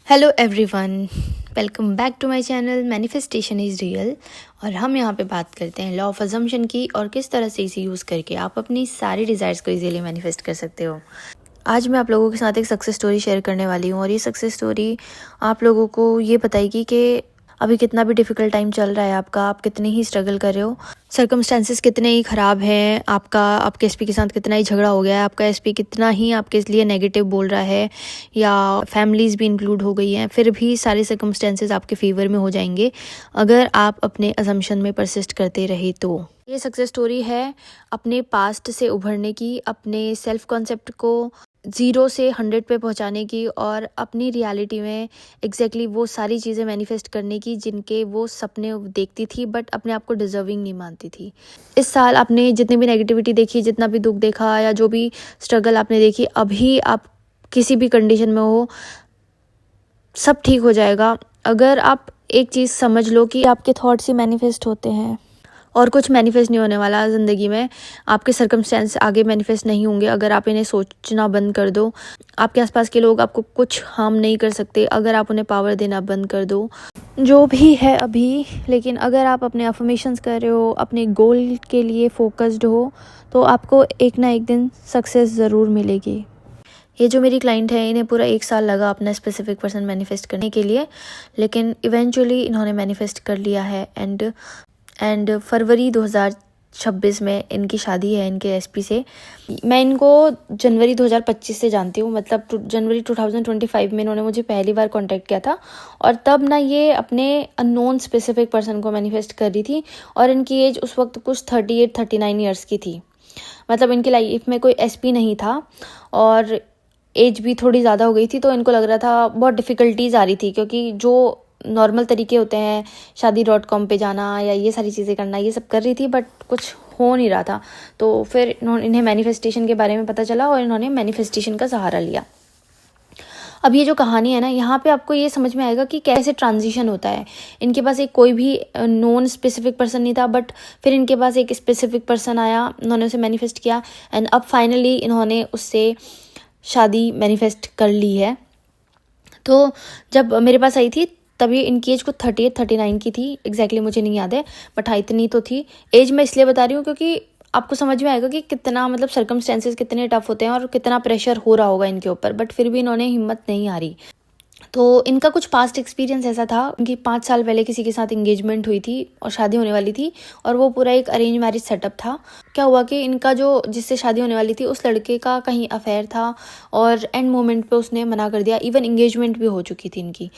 Hello everyone, welcome back to my channel manifestation is real. और हम यहाँ पे बात करते हैं लॉ ऑफ अजम्पशन की और किस तरह से इसे यूज़ करके आप अपनी सारी डिज़ायर्स को इजीली मैनिफेस्ट कर सकते हो। आज मैं आप लोगों के साथ एक सक्सेस स्टोरी शेयर करने वाली हूँ और ये सक्सेस स्टोरी आप लोगों को ये बताएगी कि अभी कितना भी डिफ़िकल्ट टाइम चल रहा है आपका, आप कितने ही स्ट्रगल कर रहे हो, सर्कमस्टेंसेस कितने ही ख़राब हैं, आपके एसपी के साथ कितना ही झगड़ा हो गया है, आपका एसपी कितना ही आपके लिए नेगेटिव बोल रहा है या फैमिलीज़ भी इंक्लूड हो गई हैं, फिर भी सारे सर्कमस्टेंसेस आपके फेवर में हो जाएंगे अगर आप अपने अजम्पशन में परसिस्ट करते रहे। तो ये सक्सेस स्टोरी है अपने पास्ट से उभरने की, अपने सेल्फ कॉन्सेप्ट को 0 से 100 पे पहुंचाने की और अपनी रियलिटी में एग्जैक्टली वो सारी चीज़ें मैनिफेस्ट करने की जिनके वो सपने देखती थी बट अपने आप को डिजर्विंग नहीं मानती थी। इस साल आपने जितनी भी नेगेटिविटी देखी, जितना भी दुख देखा या जो भी स्ट्रगल आपने देखी, अभी आप किसी भी कंडीशन में हो, सब ठीक हो जाएगा अगर आप एक चीज़ समझ लो कि आपके थॉट्स ही मैनिफेस्ट होते हैं और कुछ मैनिफेस्ट नहीं होने वाला ज़िंदगी में। आपके सर्कमस्टेंस आगे मैनिफेस्ट नहीं होंगे अगर आप इन्हें सोचना बंद कर दो। आपके आसपास के लोग आपको कुछ हार्म नहीं कर सकते अगर आप उन्हें पावर देना बंद कर दो, जो भी है अभी। लेकिन अगर आप अपने अफर्मेशंस कर रहे हो, अपने गोल के लिए फोकस्ड हो, तो आपको एक ना एक दिन सक्सेस ज़रूर मिलेगी। ये जो मेरी क्लाइंट है, इन्हें पूरा 1 साल लगा अपना स्पेसिफिक पर्सन मैनिफेस्ट करने के लिए, लेकिन इवेंचुअली इन्होंने मैनिफेस्ट कर लिया है। एंड फरवरी 2026 में इनकी शादी है इनके एसपी से। मैं इनको जनवरी 2025 से जानती हूँ, मतलब जनवरी 2025 में इन्होंने मुझे पहली बार कांटेक्ट किया था और तब ना ये अपने अननोन स्पेसिफिक पर्सन को मैनिफेस्ट कर रही थी और इनकी एज उस वक्त कुछ 38-39 ईयर्स की थी। मतलब इनकी लाइफ में कोई एसपी नहीं था और एज भी थोड़ी ज़्यादा हो गई थी, तो इनको लग रहा था बहुत डिफ़िकल्टीज आ रही थी, क्योंकि जो नॉर्मल तरीके होते हैं शादी.com पे जाना या ये सारी चीज़ें करना, ये सब कर रही थी बट कुछ हो नहीं रहा था। तो फिर इन्हें मैनिफेस्टेशन के बारे में पता चला और इन्होंने मैनिफेस्टेशन का सहारा लिया। अब ये जो कहानी है ना, यहाँ पे आपको ये समझ में आएगा कि कैसे ट्रांजिशन होता है। इनके पास एक कोई भी नॉन स्पेसिफिक पर्सन नहीं था, बट फिर इनके पास एक स्पेसिफिक पर्सन आया, उन्होंने उसे मैनिफेस्ट किया एंड अब फाइनली इन्होंने उससे शादी मैनिफेस्ट कर ली है। तो जब मेरे पास आई थी तभी इनकी एज को 38-39 की थी, एग्जैक्टली मुझे नहीं याद है, बट हाँ इतनी तो थी। एज मैं इसलिए बता रही हूँ क्योंकि आपको समझ में आएगा कि कितना मतलब सर्कमस्टेंसेस कितने टफ होते हैं और कितना प्रेशर हो रहा होगा इनके ऊपर, बट फिर भी इन्होंने हिम्मत नहीं हारी। तो इनका कुछ पास्ट एक्सपीरियंस ऐसा था, उनकी 5 साल पहले किसी के साथ एंगेजमेंट हुई थी और शादी होने वाली थी और वो पूरा एक अरेंज मैरिज सेटअप था। क्या हुआ कि इनका जो जिससे शादी होने वाली थी उस लड़के का कहीं अफेयर था और एंड मोमेंट पे उसने मना कर दिया। इवन एंगेजमेंट भी हो चुकी थी इनकी,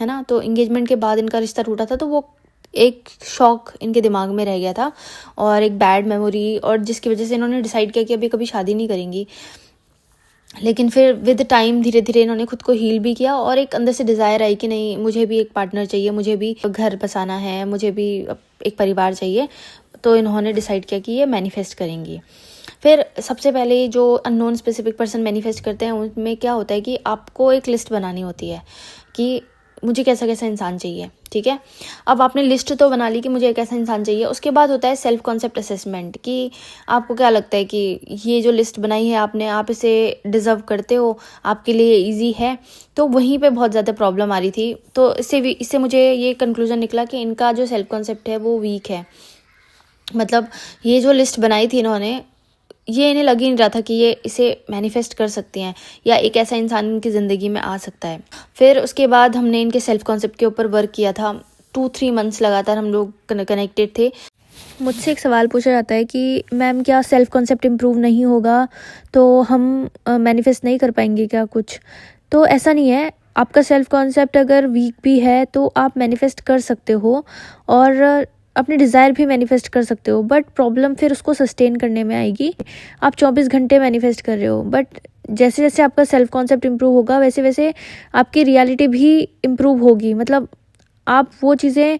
है ना। तो एंगेजमेंट के बाद इनका रिश्ता टूटा था, तो वो एक शॉक इनके दिमाग में रह गया था और एक बैड मेमोरी, और जिसकी वजह से इन्होंने डिसाइड किया कि अभी कभी शादी नहीं करेंगी। लेकिन फिर विद टाइम धीरे धीरे इन्होंने खुद को हील भी किया और एक अंदर से डिज़ायर आई कि नहीं, मुझे भी एक पार्टनर चाहिए, मुझे भी घर बसाना है, मुझे भी एक परिवार चाहिए। तो इन्होंने डिसाइड किया कि ये मैनिफेस्ट करेंगी। फिर सबसे पहले जो अननोन स्पेसिफिक पर्सन मैनिफेस्ट करते हैं उनमें क्या होता है कि आपको एक लिस्ट बनानी होती है कि मुझे कैसा कैसा इंसान चाहिए, ठीक है। अब आपने लिस्ट तो बना ली कि मुझे एक ऐसा इंसान चाहिए। उसके बाद होता है सेल्फ कॉन्सेप्ट असेसमेंट कि आपको क्या लगता है कि ये जो लिस्ट बनाई है आपने, आप इसे डिज़र्व करते हो, आपके लिए इजी है। तो वहीं पे बहुत ज़्यादा प्रॉब्लम आ रही थी। तो इससे मुझे ये कंक्लूजन निकला कि इनका जो सेल्फ कॉन्सेप्ट है वो वीक है। मतलब ये जो लिस्ट बनाई थी इन्होंने, ये इन्हें लग ही नहीं रहा था कि ये इसे मैनिफेस्ट कर सकती हैं या एक ऐसा इंसान इनकी ज़िंदगी में आ सकता है। फिर उसके बाद हमने इनके सेल्फ कॉन्सेप्ट के ऊपर वर्क किया था। 2-3 मंथ्स लगातार हम लोग कनेक्टेड थे। मुझसे एक सवाल पूछा जाता है कि मैम क्या सेल्फ कॉन्सेप्ट इम्प्रूव नहीं होगा तो हम मैनिफेस्ट नहीं कर पाएंगे क्या कुछ? तो ऐसा नहीं है। आपका सेल्फ कॉन्सेप्ट अगर वीक भी है तो आप मैनिफेस्ट कर सकते हो और अपने डिज़ायर भी मैनिफेस्ट कर सकते हो, बट प्रॉब्लम फिर उसको सस्टेन करने में आएगी। आप 24 घंटे मैनिफेस्ट कर रहे हो, बट जैसे जैसे आपका सेल्फ कॉन्सेप्ट इम्प्रूव होगा वैसे वैसे आपकी रियलिटी भी इम्प्रूव होगी। मतलब आप वो चीज़ें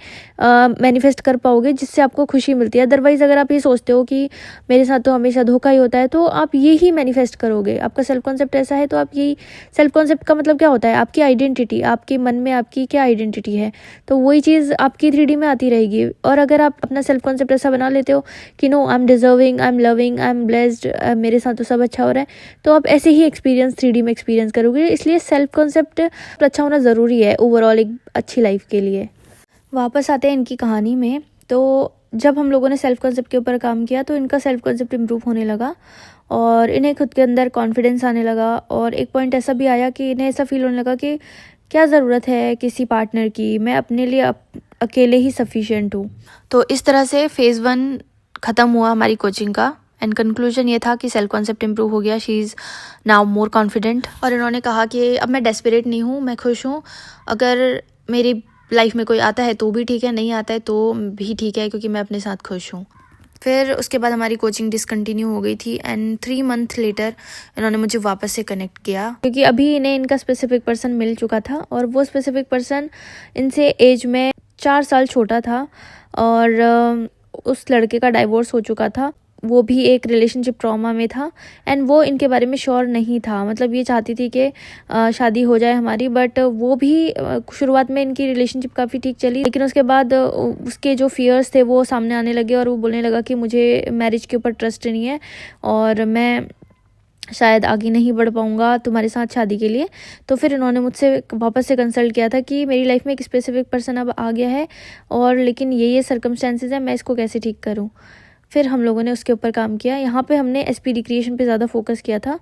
मैनिफेस्ट कर पाओगे जिससे आपको खुशी मिलती है। अदरवाइज़ अगर आप ये सोचते हो कि मेरे साथ तो हमेशा धोखा ही होता है, तो आप ये ही मैनिफेस्ट करोगे। आपका सेल्फ कॉन्सेप्ट ऐसा है तो आप यही, सेल्फ कॉन्सेप्ट का मतलब क्या होता है? आपकी आइडेंटिटी, आपके मन में आपकी क्या आइडेंटिटी है, तो वही चीज़ आपकी 3D में आती रहेगी। और अगर आप अपना सेल्फ कॉन्सेप्ट ऐसा बना लेते हो कि no, I am deserving, I am loving, I am blessed, मेरे साथ तो सब अच्छा हो रहा है, तो आप ऐसे ही एक्सपीरियंस 3D में एक्सपीरियंस करोगे। इसलिए सेल्फ कॉन्सेप्ट अच्छा होना ज़रूरी है ओवरऑल एक अच्छी लाइफ के लिए। वापस आते हैं इनकी कहानी में। तो जब हम लोगों ने सेल्फ कॉन्सेप्ट के ऊपर काम किया तो इनका सेल्फ कॉन्सेप्ट इम्प्रूव होने लगा और इन्हें खुद के अंदर कॉन्फिडेंस आने लगा। और एक पॉइंट ऐसा भी आया कि इन्हें ऐसा फील होने लगा कि क्या ज़रूरत है किसी पार्टनर की, मैं अपने लिए अकेले ही सफिशिएंट हूँ। तो इस तरह से फेज़ 1 ख़त्म हुआ हमारी कोचिंग का। एंड कंक्लूजन ये था कि सेल्फ कॉन्सेप्ट इम्प्रूव हो गया, she is now more confident. और इन्होंने कहा कि अब मैं डेस्परेट नहीं हूँ, मैं खुश हूँ। अगर मेरी लाइफ में कोई आता है तो भी ठीक है, नहीं आता है तो भी ठीक है, क्योंकि मैं अपने साथ खुश हूँ। फिर उसके बाद हमारी कोचिंग डिसकंटिन्यू हो गई थी एंड 3 मंथ लेटर इन्होंने मुझे वापस से कनेक्ट किया, क्योंकि अभी इन्हें इनका स्पेसिफिक पर्सन मिल चुका था और वो स्पेसिफिक पर्सन इनसे एज में 4 साल छोटा था और उस लड़के का डाइवोर्स हो चुका था। वो भी एक रिलेशनशिप ट्रॉमा में था एंड वो इनके बारे में श्योर नहीं था। मतलब ये चाहती थी कि शादी हो जाए हमारी, बट वो भी शुरुआत में इनकी रिलेशनशिप काफ़ी ठीक चली, लेकिन उसके बाद उसके जो फियर्स थे वो सामने आने लगे और वो बोलने लगा कि मुझे मैरिज के ऊपर ट्रस्ट नहीं है और मैं शायद आगे नहीं बढ़ पाऊंगा तुम्हारे साथ शादी के लिए। तो फिर इन्होंने मुझसे वापस से कंसल्ट किया था कि मेरी लाइफ में एक स्पेसिफिक पर्सन अब आ गया है और लेकिन ये सर्कमस्टेंसेस है, मैं इसको कैसे ठीक करूं। फिर हम लोगों ने उसके ऊपर काम किया। यहाँ पे हमने एसपीडी क्रिएशन पे ज़्यादा फोकस किया था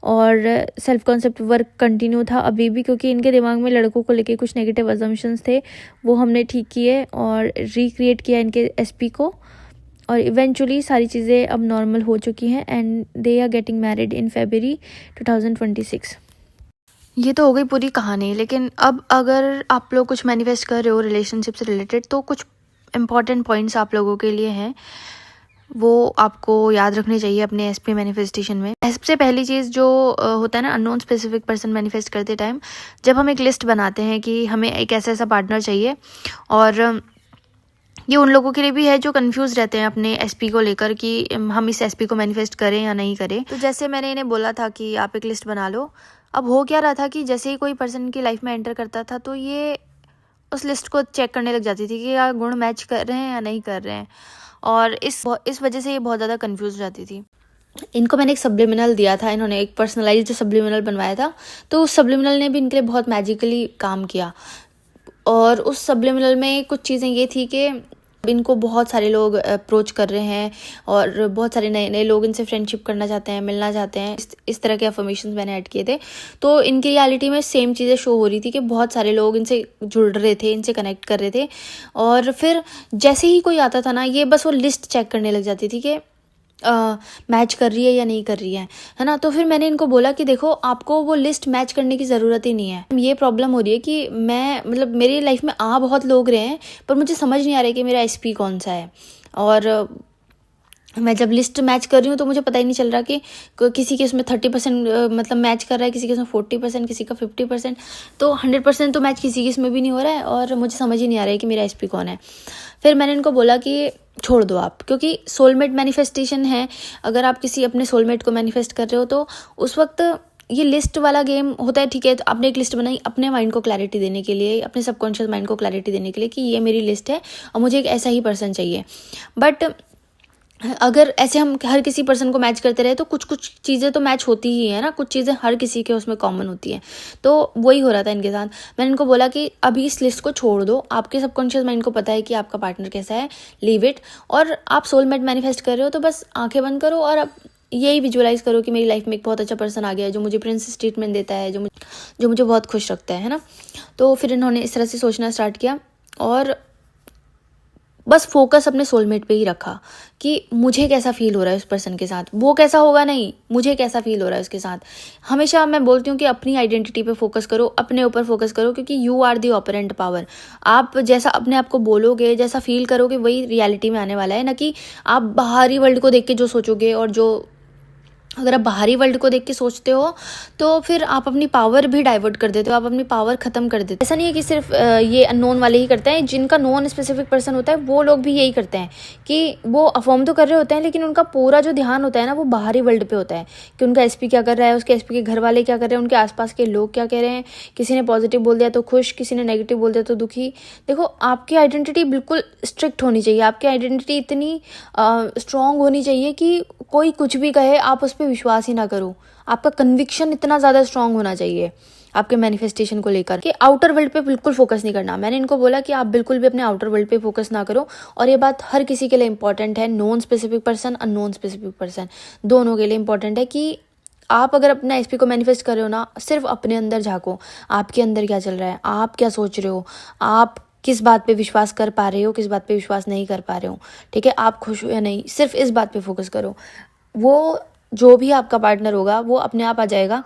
और सेल्फ कॉन्सेप्ट वर्क कंटिन्यू था अभी भी, क्योंकि इनके दिमाग में लड़कों को लेके कुछ नेगेटिव अजम्पशंस थे, वो हमने ठीक किए और रिक्रिएट किया इनके एसपी को और इवेंचुअली सारी चीज़ें अब नॉर्मल हो चुकी हैं and they are getting married in February 2026। ये तो हो गई पूरी कहानी, लेकिन अब अगर आप लोग कुछ मैनिफेस्ट कर रहे हो रिलेशनशिप से रिलेटेड तो कुछ इम्पॉर्टेंट पॉइंट्स आप लोगों के लिए हैं, वो आपको याद रखने चाहिए अपने एसपी मैनिफेस्टेशन में। सबसे पहली चीज़ जो होता है ना अननोन स्पेसिफिक पर्सन मैनिफेस्ट करते टाइम, जब हम एक लिस्ट बनाते हैं कि हमें एक ऐसा ऐसा पार्टनर चाहिए, और ये उन लोगों के लिए भी है जो कंफ्यूज रहते हैं अपने एसपी को लेकर कि हम इस एसपी को मैनिफेस्ट करें या नहीं करें। तो जैसे मैंने इन्हें बोला था कि आप एक लिस्ट बना लो, अब हो क्या रहा था कि जैसे ही कोई पर्सन की लाइफ में एंटर करता था तो ये उस लिस्ट को चेक करने लग जाती थी कि क्या गुण मैच कर रहे हैं या नहीं कर रहे हैं, और इस वजह से ये बहुत ज़्यादा कंफ्यूज रहती थी। इनको मैंने एक सब्लिमिनल दिया था, इन्होंने एक पर्सनलाइज्ड सब्लिमिनल बनवाया था, तो उस सब्लिमिनल ने भी इनके लिए बहुत मैजिकली काम किया। और उस सब्लिमिनल में कुछ चीज़ें ये थी कि इनको बहुत सारे लोग अप्रोच कर रहे हैं और बहुत सारे नए नए लोग इनसे फ्रेंडशिप करना चाहते हैं, मिलना चाहते हैं। इस तरह के अफर्मेशंस मैंने ऐड किए थे, तो इनकी रियलिटी में सेम चीज़ें शो हो रही थी कि बहुत सारे लोग इनसे जुड़ रहे थे, इनसे कनेक्ट कर रहे थे। और फिर जैसे ही कोई आता था ना, ये बस वो लिस्ट चेक करने लग जाती थी कि मैच कर रही है या नहीं कर रही है ना। तो फिर मैंने इनको बोला कि देखो, आपको वो लिस्ट मैच करने की ज़रूरत ही नहीं है। ये प्रॉब्लम हो रही है कि मैं मतलब मेरी लाइफ में आ बहुत लोग रहे हैं पर मुझे समझ नहीं आ रहा है कि मेरा एसपी कौन सा है, और मैं जब लिस्ट मैच कर रही हूँ तो मुझे पता ही नहीं चल रहा कि किसी के उसमें 30% मतलब मैच कर रहा है, किसी के उसमें 40%, किसी का 50%, तो 100% तो मैच किसी के इसमें भी नहीं हो रहा है और मुझे समझ ही नहीं आ रहा है कि मेरा एसपी कौन है। फिर मैंने इनको बोला कि छोड़ दो आप, क्योंकि सोलमेट मैनिफेस्टेशन है। अगर आप किसी अपने सोलमेट को मैनिफेस्ट कर रहे हो तो उस वक्त ये लिस्ट वाला गेम होता है, ठीक है। तो आपने एक लिस्ट बनाई अपने माइंड को क्लैरिटी देने के लिए, अपने सबकॉन्शियस माइंड को क्लैरिटी देने के लिए कि ये मेरी लिस्ट है और मुझे एक ऐसा ही पर्सन चाहिए। बट अगर ऐसे हम हर किसी पर्सन को मैच करते रहे तो कुछ कुछ चीज़ें तो मैच होती ही है ना, कुछ चीज़ें हर किसी के उसमें कॉमन होती हैं। तो वही हो रहा था इनके साथ। मैंने इनको बोला कि अभी इस लिस्ट को छोड़ दो, आपके सबकॉन्शियस माइंड को पता है कि आपका पार्टनर कैसा है, लीव इट। और आप सोलमेट मैनिफेस्ट कर रहे हो तो बस आंखें बंद करो और अब यही विजुअलाइज करो कि मेरी लाइफ में एक बहुत अच्छा पर्सन आ गया है जो मुझे प्रिंसेस ट्रीटमेंट देता है, जो मुझे बहुत खुश रखता है ना। तो फिर इन्होंने इस तरह से सोचना स्टार्ट किया और बस फोकस अपने सोलमेट पे ही रखा कि मुझे कैसा फील हो रहा है उस पर्सन के साथ, वो कैसा होगा नहीं, मुझे कैसा फील हो रहा है उसके साथ। हमेशा मैं बोलती हूँ कि अपनी आइडेंटिटी पे फोकस करो, अपने ऊपर फोकस करो, क्योंकि you are the operant power. आप जैसा अपने आप को बोलोगे, जैसा फील करोगे, वही रियलिटी में आने वाला है, ना कि आप बाहरी वर्ल्ड को देख के जो सोचोगे और जो अगर आप बाहरी वर्ल्ड को देख के सोचते हो तो फिर आप अपनी पावर भी डाइवर्ट कर देते हो, आप अपनी पावर ख़त्म कर देते हो। ऐसा नहीं है कि सिर्फ ये अननोन वाले ही करते हैं, जिनका नॉन स्पेसिफिक पर्सन होता है वो लोग भी यही करते हैं कि वो अफॉर्म तो कर रहे होते हैं लेकिन उनका पूरा जो ध्यान होता है ना वो बाहरी वर्ल्ड पे होता है कि उनका एसपी क्या कर रहा है, उसके एसपी के घर वाले क्या कर रहे हैं, उनके आसपास के लोग क्या कह रहे हैं, किसी ने पॉजिटिव बोल दिया तो खुश, किसी ने नेगेटिव बोल दिया तो दुखी। देखो, आपकी आइडेंटिटी बिल्कुल स्ट्रिक्ट होनी चाहिए, आपकी आइडेंटिटी इतनी स्ट्रॉन्ग होनी चाहिए कि कोई कुछ भी कहे आप उस पर विश्वास ही ना करो। आपका कन्विक्शन इतना ज़्यादा स्ट्रांग होना चाहिए आपके मैनिफेस्टेशन को लेकर कि आउटर वर्ल्ड पे बिल्कुल फोकस नहीं करना। मैंने इनको बोला कि आप बिल्कुल भी अपने आउटर वर्ल्ड पे फोकस ना करो, और ये बात हर किसी के लिए इंपॉर्टेंट है, non specific person, unknown specific person, दोनों के लिए इंपॉर्टेंट है कि आप अगर अपना एसपी को मैनिफेस्ट कर रहे हो ना, सिर्फ अपने अंदर झांको, आपके अंदर क्या चल रहा है, आप क्या सोच रहे हो, आप किस बात पे विश्वास कर पा रहे हो, किस बात पे विश्वास नहीं कर पा रहे हो, ठीक है, आप खुश हो या नहीं, सिर्फ इस बात पे फोकस करो। वो जो भी आपका पार्टनर होगा वो अपने आप आ जाएगा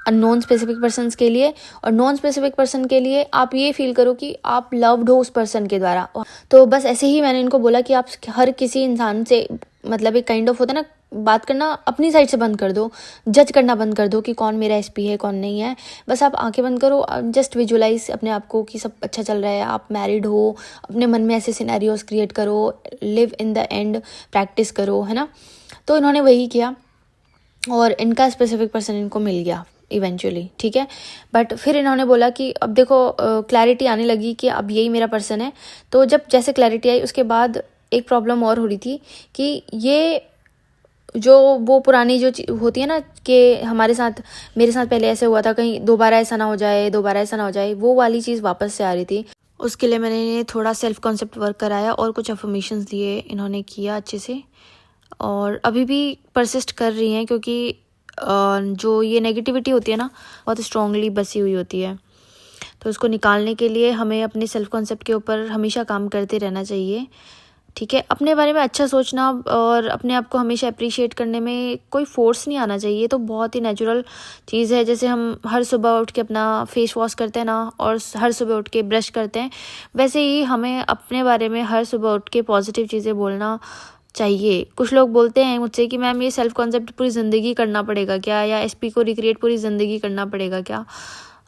अननोन स्पेसिफिक पर्सन्स के लिए। और नॉन स्पेसिफिक पर्सन के लिए आप ये फील करो कि आप लव्ड हो उस पर्सन के द्वारा। तो बस ऐसे ही मैंने इनको बोला कि आप हर किसी इंसान से, मतलब एक काइंड ऑफ होता है ना, बात करना अपनी साइड से बंद कर दो, जज करना बंद कर दो कि कौन मेरा एसपी है कौन नहीं है। बस आप आंखें बंद करो, जस्ट विजुअलाइज अपने आप को कि सब अच्छा चल रहा है, आप मैरिड हो, अपने मन में ऐसे सिनेरियोस क्रिएट करो, live in the end practice करो, है ना। तो इन्होंने वही किया और इनका स्पेसिफिक पर्सन इनको मिल गया इवेंचुअली, ठीक है। बट फिर इन्होंने बोला कि अब देखो क्लैरिटी आने लगी कि अब यही मेरा पर्सन है। तो जब जैसे क्लैरिटी आई उसके बाद एक प्रॉब्लम और हो रही थी कि ये जो वो पुरानी जो होती है ना कि हमारे साथ, मेरे साथ पहले ऐसे हुआ था, कहीं दोबारा ऐसा ना हो जाए, दोबारा ऐसा ना हो जाए, वो वाली चीज़ वापस से आ रही थी। उसके लिए मैंने थोड़ा सेल्फ कॉन्सेप्ट वर्क कराया और कुछ अफर्मेशंस दिए, इन्होंने किया अच्छे से, और अभी भी परसिस्ट कर रही हैं क्योंकि जो ये नेगेटिविटी होती है ना बहुत स्ट्रांगली बसी हुई होती है। तो उसको निकालने के लिए हमें अपने सेल्फ कॉन्सेप्ट के ऊपर हमेशा काम करते रहना चाहिए, ठीक है। अपने बारे में अच्छा सोचना और अपने आप को हमेशा अप्रिशिएट करने में कोई फोर्स नहीं आना चाहिए, तो बहुत ही नेचुरल चीज़ है। जैसे हम हर सुबह उठ के अपना फेस वॉश करते हैं ना, और हर सुबह उठ के ब्रश करते हैं, वैसे ही हमें अपने बारे में हर सुबह उठ के पॉजिटिव चीज़ें बोलना चाहिए। कुछ लोग बोलते हैं मुझसे कि मैम ये सेल्फ कॉन्सेप्ट पूरी ज़िंदगी करना पड़ेगा क्या, या एसपी को रिक्रिएट पूरी ज़िंदगी करना पड़ेगा क्या।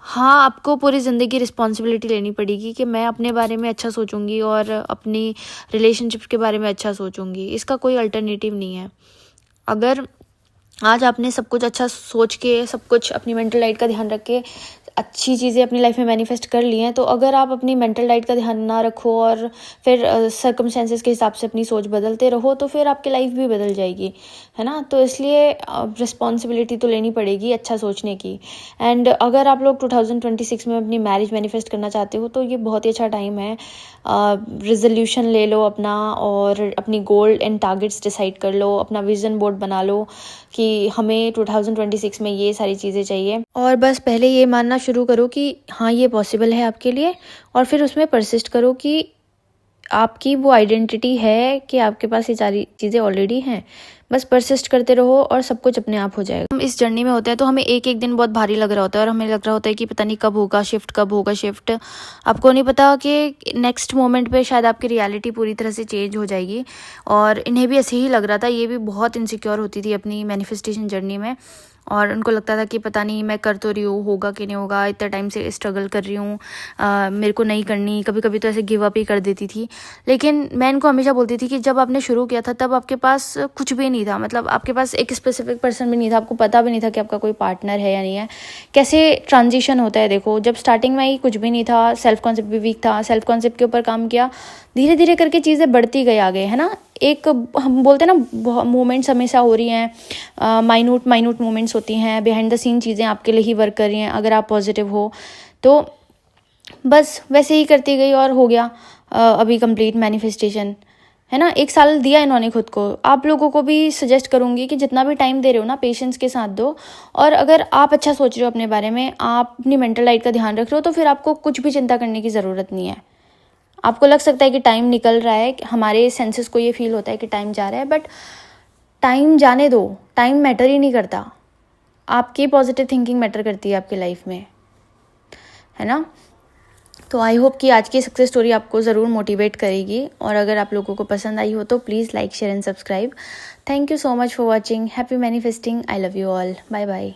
हाँ, आपको पूरी ज़िंदगी रिस्पॉन्सिबिलिटी लेनी पड़ेगी कि मैं अपने बारे में अच्छा सोचूंगी और अपनी रिलेशनशिप के बारे में अच्छा सोचूंगी, इसका कोई अल्टरनेटिव नहीं है। अगर आज आपने सब कुछ अच्छा सोच के, सब कुछ अपनी मेंटल डाइट का ध्यान रख के अच्छी चीज़ें अपनी लाइफ में मैनिफेस्ट कर ली हैं, तो अगर आप अपनी मेंटल डाइट का ध्यान ना रखो और फिर सर्कमस्टेंसेस के हिसाब से अपनी सोच बदलते रहो तो फिर आपकी लाइफ भी बदल जाएगी, है ना। तो इसलिए रिस्पॉन्सिबिलिटी तो लेनी पड़ेगी अच्छा सोचने की। एंड अगर आप लोग 2026 में अपनी मैरिज मैनिफेस्ट करना चाहते हो तो ये बहुत ही अच्छा टाइम है। रिजोल्यूशन ले लो अपना, और अपनी गोल एंड टारगेट्स डिसाइड कर लो, अपना विजन बोर्ड बना लो कि हमें 2026 में ये सारी चीज़ें चाहिए, और बस पहले ये मानना शुरू करो कि हाँ ये पॉसिबल है आपके लिए, और फिर उसमें परसिस्ट करो कि आपकी वो आइडेंटिटी है कि आपके पास ये सारी चीज़ें ऑलरेडी हैं। बस परसिस्ट करते रहो और सब कुछ अपने आप हो जाएगा। हम इस जर्नी में होते हैं तो हमें एक एक दिन बहुत भारी लग रहा होता है और हमें लग रहा होता है कि पता नहीं कब होगा शिफ्ट, कब होगा शिफ्ट। आपको नहीं पता कि नेक्स्ट मोमेंट पे शायद आपकी रियलिटी पूरी तरह से चेंज हो जाएगी। और इन्हें भी ऐसे ही लग रहा था, ये भी बहुत इनसिक्योर होती थी अपनी मैनिफेस्टेशन जर्नी में, और उनको लगता था कि पता नहीं मैं कर तो रही हूँ, होगा कि नहीं होगा, इतना टाइम से स्ट्रगल कर रही हूँ, मेरे को नहीं करनी। कभी कभी तो ऐसे गिव अप ही कर देती थी। लेकिन मैं इनको हमेशा बोलती थी कि जब आपने शुरू किया था तब आपके पास कुछ भी नहीं था, मतलब आपके पास एक स्पेसिफिक पर्सन भी नहीं था, आपको पता भी नहीं था कि आपका कोई पार्टनर है या नहीं है। कैसे ट्रांजिशन होता है देखो, जब स्टार्टिंग में ही कुछ भी नहीं था, सेल्फ कॉन्सेप्ट भी वीक था, सेल्फ कॉन्सेप्ट के ऊपर काम किया, धीरे धीरे करके चीज़ें बढ़ती गई आगे, है ना। एक हम बोलते हैं ना मोमेंट्स हमेशा हो रही हैं, माइन्यूट मोमेंट्स होती हैं, बिहाइंड द सीन चीज़ें आपके लिए ही वर्क कर रही हैं अगर आप पॉजिटिव हो तो। बस वैसे ही करती गई और हो गया अभी कंप्लीट मैनिफेस्टेशन, है ना। 1 साल दिया इन्होंने खुद को। आप लोगों को भी सजेस्ट करूँगी कि जितना भी टाइम दे रहे हो ना, पेशेंस के साथ दो। और अगर आप अच्छा सोच रहे हो अपने बारे में, आप अपनी मेंटल डाइट का ध्यान रख रहे हो, तो फिर आपको कुछ भी चिंता करने की ज़रूरत नहीं है। आपको लग सकता है कि टाइम निकल रहा है, हमारे सेंसेस को ये फील होता है कि टाइम जा रहा है, बट टाइम जाने दो, टाइम मैटर ही नहीं करता। आपकी पॉजिटिव थिंकिंग मैटर करती है आपकी लाइफ में, है ना। तो आई होप कि आज की सक्सेस स्टोरी आपको ज़रूर मोटिवेट करेगी, और अगर आप लोगों को पसंद आई हो तो please like, share and subscribe. Thank you so much for watching. Happy manifesting. I love you all. Bye bye.